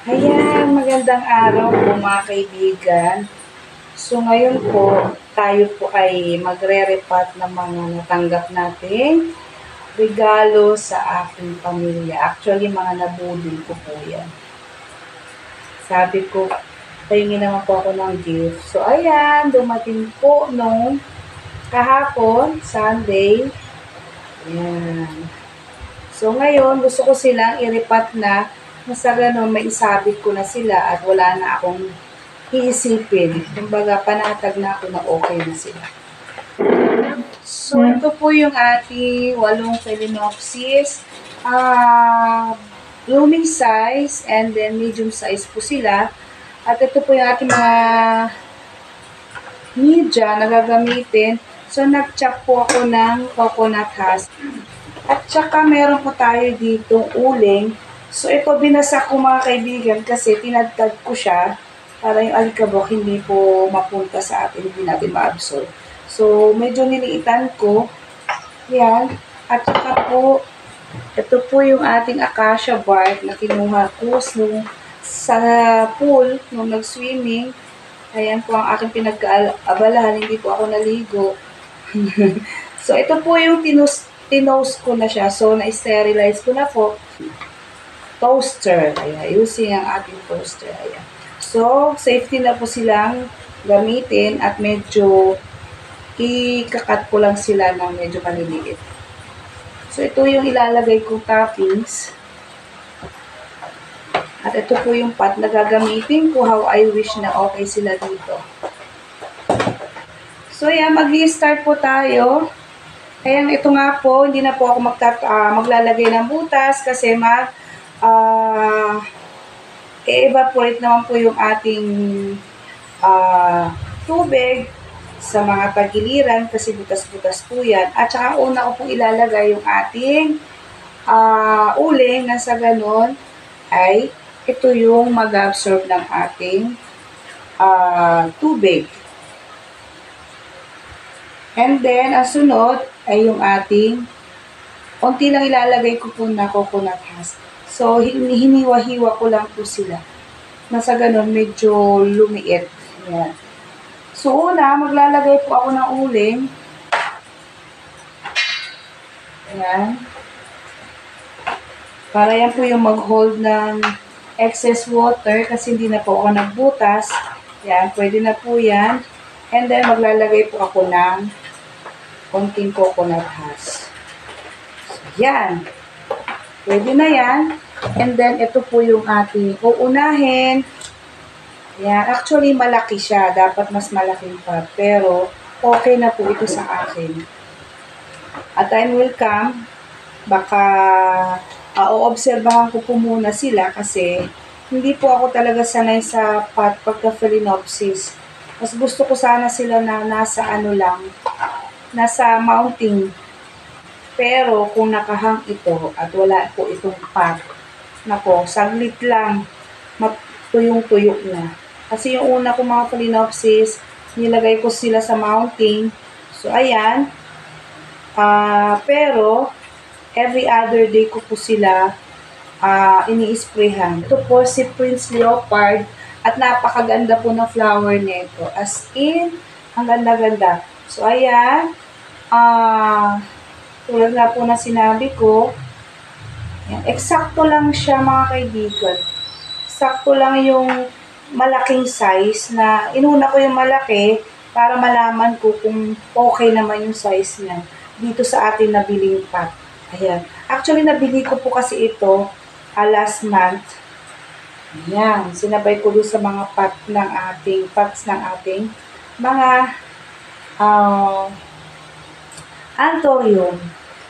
Ayan, magandang araw po mga kaibigan. So ngayon po, tayo po ay magre-repat ng mga natanggap nating regalo sa aking pamilya. Actually, mga nabudol ko po yan. Sabi ko, pahingin naman po ako ng gift. So ayan, dumating po nung kahapon, Sunday. Ayan. So ngayon, gusto ko silang iripat na sa ganun, may isabit ko na sila at wala na akong iisipin. Kumbaga, panatag na ako na okay na sila. So, ito po yung ating 8 Phalaenopsis. Blooming size and then medium size po sila. At ito po yung ating mga media na gagamitin. So, nag-chop po ako ng coconut husk. At saka meron po tayo dito uling. So, ito binasak ko mga kaibigan kasi tinadtad ko siya para yung alikabok hindi po mapunta sa atin, hindi natin ma-absorb. So, medyo niliitan ko. Yan. At saka po, ito po yung ating acacia bark na kinuha ko sa pool nung nag-swimming. Ayan po ang aking pinag-aabalahan, hindi po ako naligo. So, ito po yung tinose ko na siya. So, na-sterilize ko na po. Toaster. Ayan, using ang ating toaster. Ayan. So, safety na po silang gamitin at medyo ikakat ko lang sila ng medyo maliliit. So, ito yung ilalagay kong toppings. At ito po yung pot na gagamitin ko how I wish na okay sila dito. So, ayan, mag-i-start po tayo. Ayan, ito nga po, hindi na po ako maglalagay ng butas kasi i-evaporate naman po yung ating tubig sa mga tagiliran kasi butas-butas po yan. At saka una ko pong ilalagay yung ating uling na sa ganon ay ito yung mag-absorb ng ating tubig. And then, ang sunod ay yung ating konti lang ilalagay ko po na coconut husk. So, hiniwa-hiwa ko lang po sila. Nasa ganun, medyo lumiit. Ayan. So, una, maglalagay po ako ng uling. Ayan. Para yan po yung mag-hold ng excess water kasi hindi na po ako nagbutas. Ayan, pwede na po yan. And then, maglalagay po ako ng konting coconut husk. So, yan. Pwede na yan. And then, ito po yung ating uunahin. Yan. Actually, malaki siya. Dapat mas malaki pa. Pero, okay na po ito sa akin. At time will come, baka oobserbahan ko po muna sila kasi hindi po ako talaga sanay sa pot pagka-Phalaenopsis. Mas gusto ko sana sila na nasa nasa mounting. Pero kung nakahang ito at wala po itong pot, nako, saglit lang, matuyong-tuyok na. Kasi yung una kong mga Phalaenopsis, nilagay ko sila sa mounting. So, ayan. Pero, every other day ko po sila ini-sprayhan. Ito po si Prince Leopard at napakaganda po ng flower nito. As in, ang ganda-ganda. So, ayan. Tulad nga po na sinabi ko, yan, eksakto lang siya mga kaibigan. Eksakto lang yung malaking size na inuna ko yung malaki para malaman ko kung okay naman yung size niya dito sa ating nabiling pot. Ayan. Actually, nabili ko po kasi ito last month. Ayan. Sinabay ko doon sa mga pots ng ating mga anthurium.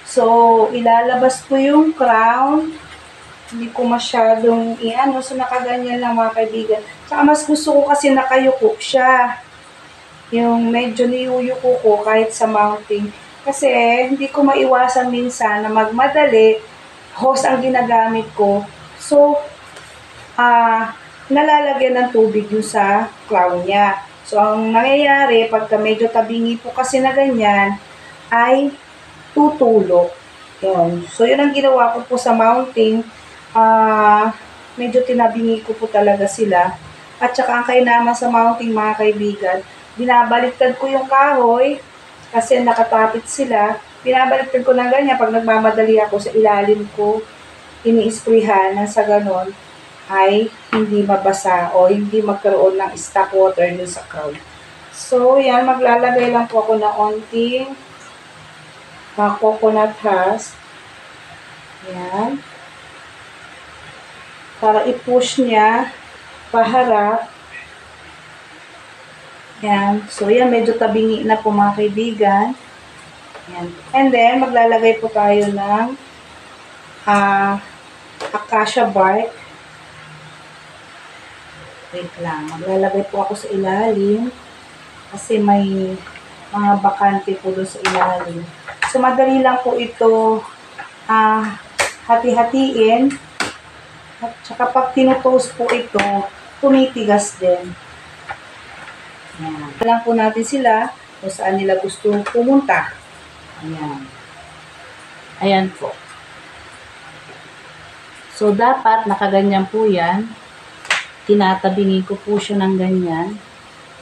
So, ilalabas ko yung crown. Hindi ko masyadong so nakaganyan lang mga kaibigan. Saka mas gusto ko kasi nakayuko siya. Yung medyo niyuyuko ko kahit sa mounting. Kasi hindi ko maiwasan minsan na magmadali, hose ang ginagamit ko. So, nalalagyan ng tubig yung sa crown niya. So, ang nangyayari, pagka medyo tabingi po kasi na ganyan, ay tutulok. Yun. So, yun ang ginawa ko po sa mounting. medyo tinabingi ko po talaga sila. At saka ang kainaman sa mounting mga kaibigan, binabaliktad ko yung kahoy kasi nakatapit sila. Binabaliktad ko na ganyan pag nagmamadali ako sa ilalim ko, ini-sprayhan na sa ganon ay hindi mabasa o hindi magkaroon ng stock water dun sa crown. So, yan, maglalagay lang po ako ng onting coconut husk. Yan. Para i-push niya paharap. Yan. So, yan, medyo tabingi na po mga kaibigan. Yan. And then, maglalagay po tayo ng acacia bark. Wait lang. Maglalagay po ako sa ilalim kasi may mga bakante po doon sa ilalim. So, madali lang po ito hati-hatiin. At saka pag tinutoast po ito, tumitigas din. Ayan. Alam po natin sila kung saan nila gusto pumunta. Ayan. Ayan po. So, dapat nakaganyan po yan. Tinatabingi ko po siya ng ganyan.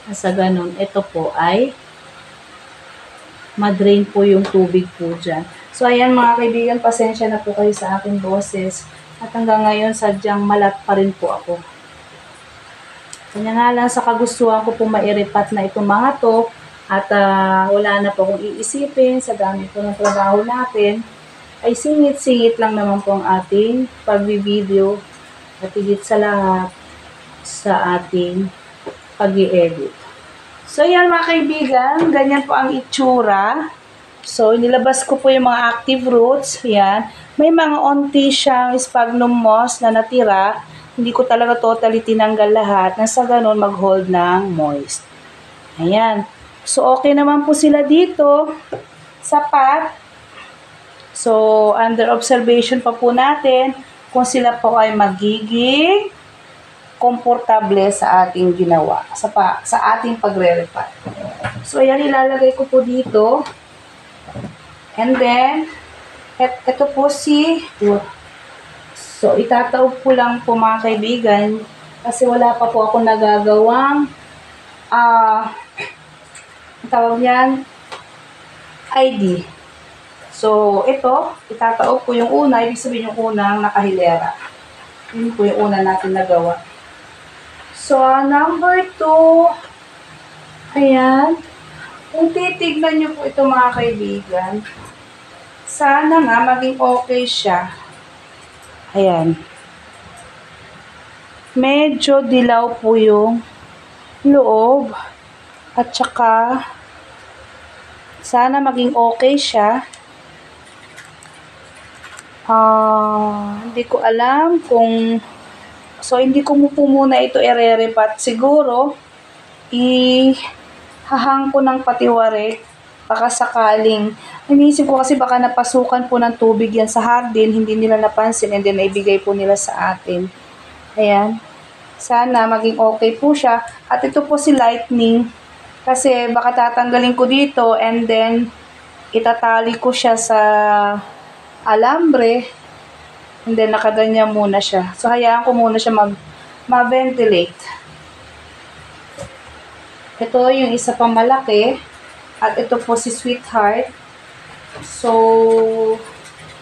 Sa ganun, ito po ay madrain po yung tubig po dyan. So, ayan mga kaibigan, pasensya na po kayo sa aking boses. At hanggang ngayon, sadyang malat pa rin po ako. Kanya nga lang sa kagustuhan ko po mairipat na itong mga to. At wala na po akong iisipin sa dami po ng trabaho natin. Ay singit-singit lang naman po ang ating pag-video. At higit sa lahat sa ating pag-i-edit. So, yan mga kaibigan. Ganyan po ang itsura. So, nilabas ko po yung mga active roots. Yan. May mga onti siyang sphagnum moss na natira. Hindi ko talaga totally tinanggal lahat. Nasa ganun mag-hold ng moist. Ayan. So, okay naman po sila dito. Sapat. So, under observation pa po natin kung sila po ay magiging komportable sa ating ginawa. Sa ating pagre-repat. So, ayan. Ilalagay ko po dito. And then, ito po so, itataob ko lang po mga kaibigan kasi wala pa po ako nagagawang tawag niyan, ID. So, ito, itataob ko yung una, ibig sabihin yung unang nakahilera. Yun po yung una natin nagawa. So, number 2, ayan. Kung titignan nyo po ito mga kaibigan, sana nga maging okay siya. Ayan. Medyo dilaw po yung loob. At saka, sana maging okay siya. Hindi ko alam kung, so hindi ko po muna ito ire-repat. Siguro, hahang ko ng patiwarik, baka sakaling, iniisip ko kasi baka napasukan po ng tubig yan sa hardin, hindi nila napansin, and then naibigay po nila sa atin. Ayan. Sana maging okay po siya. At ito po si Lightning, kasi baka tatanggalin ko dito, and then itatali ko siya sa alambre, and then nakaganyan muna siya. So, hayaan ko muna siya ma-ventilate. Ito yung isa pang malaki. At ito po si Sweetheart. So,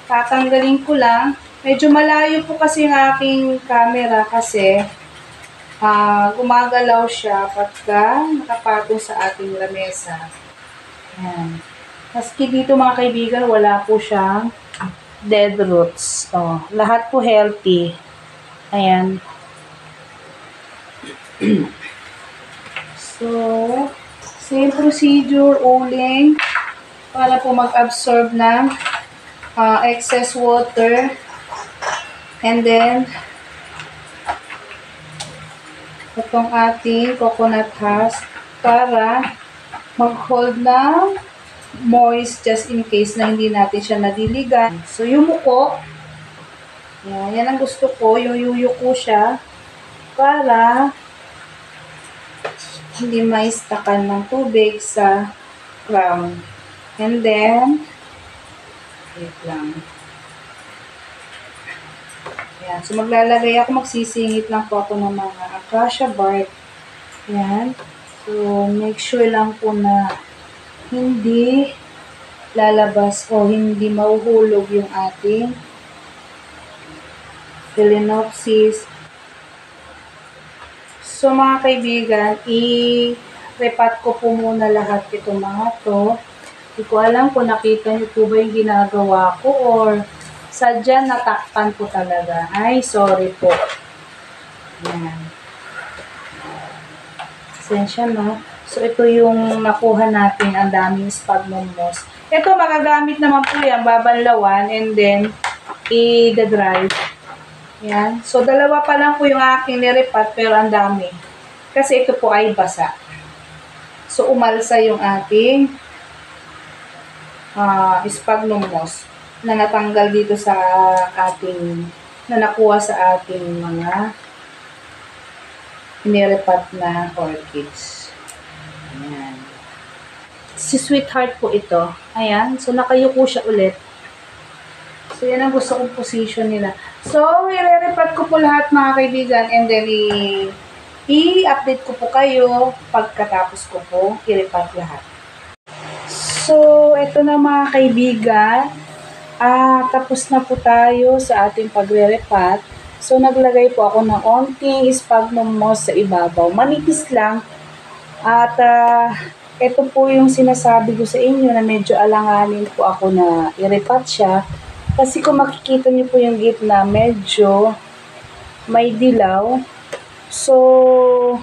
tatanggalin ko lang. Medyo malayo po kasi yung aking camera kasi gumagalaw siya pagka nakapatong sa ating lamesa. Ayan. Maski dito mga kaibigan, wala po siyang dead roots. Oh, lahat po healthy. Ayan. So, same procedure, uling, para po mag-absorb ng excess water. And then, itong ating coconut husk para mag-hold ng moist just in case na hindi natin siya nadiligan. So, yumuko. Yan ang gusto ko. Yung yuyuko siya para hindi maistakan ng tubig sa crown. And then, wait lang. Ayan. So, maglalagay ako, magsisingit lang po ako ng mga acacia bark. Ayan. So, make sure lang po na hindi lalabas o hindi mahuhulog yung ating Phalaenopsis. So, mga kaibigan, i-repat ko po muna lahat itong mga to. Hindi ko alam kung nakita niyo po ba yung ginagawa ko or sadya natakpan ko talaga. Ay, sorry po. Ayan. Pasensya na. So, ito yung nakuha natin, ang daming sphagnum moss. Ito, magagamit naman po yan, babanlawan, and then, i-dry. Yan. So, dalawa pa lang po yung aking nirepat, pero ang dami. Kasi ito po ay basa. So, umalsa yung ating sphagnum moss na natanggal dito sa ating, na nakuha sa ating mga nirepat na orchids. Ayan. Si Sweetheart po ito. Ayan. So, nakayuko siya ulit. So, yan ang gusto kong position nila. So, i-repat ko po lahat mga kaibigan and then i-update ko po kayo pagkatapos ko po i-repat lahat. So, ito na mga kaibigan. Tapos na po tayo sa ating pagre-repat. So, naglagay po ako ng onting sphagnum moss sa ibabaw. Manipis lang. At, ito po yung sinasabi ko sa inyo na medyo alanganin po ako na i-repat siya. Kasi kung makikita niyo po yung gitna, medyo may dilaw. So,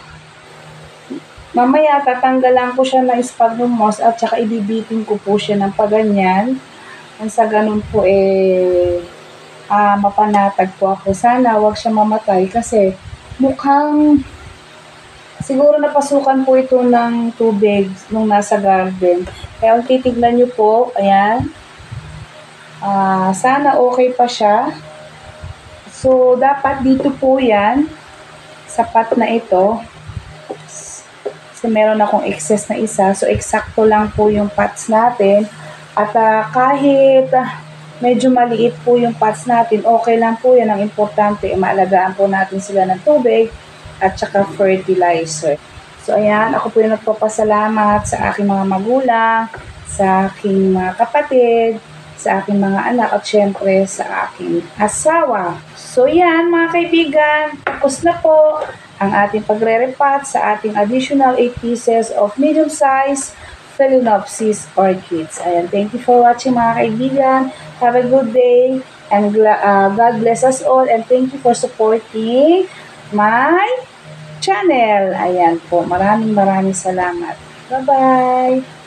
mamaya tatanggalan ko siya ng sphagnum moss at saka ibibitin ko po siya ng paganyan. Ang sa ganun po mapanatag po ako. Sana wag siya mamatay kasi mukhang siguro napasukan po ito ng tubig nung nasa garden. Kaya kung titignan nyo po, ayan. Sana okay pa siya. So, dapat dito po yan. Sapat na ito. Kasi meron akong excess na isa. So, eksakto lang po yung pots natin. At kahit medyo maliit po yung pots natin, okay lang po yan. Ang importante, maalagaan po natin sila ng tubig at saka fertilizer. So, ayan, ako po yung nagpapasalamat sa aking mga magulang, sa aking mga kapatid, sa aking mga anak, at syempre sa aking asawa. So, yan, mga kaibigan, tapos na po ang ating pagre-repat sa ating additional 8 pieces of medium-size Phalaenopsis orchids. Ayan, thank you for watching mga kaibigan. Have a good day and God bless us all and thank you for supporting my channel. Ayan po, maraming salamat. Bye-bye!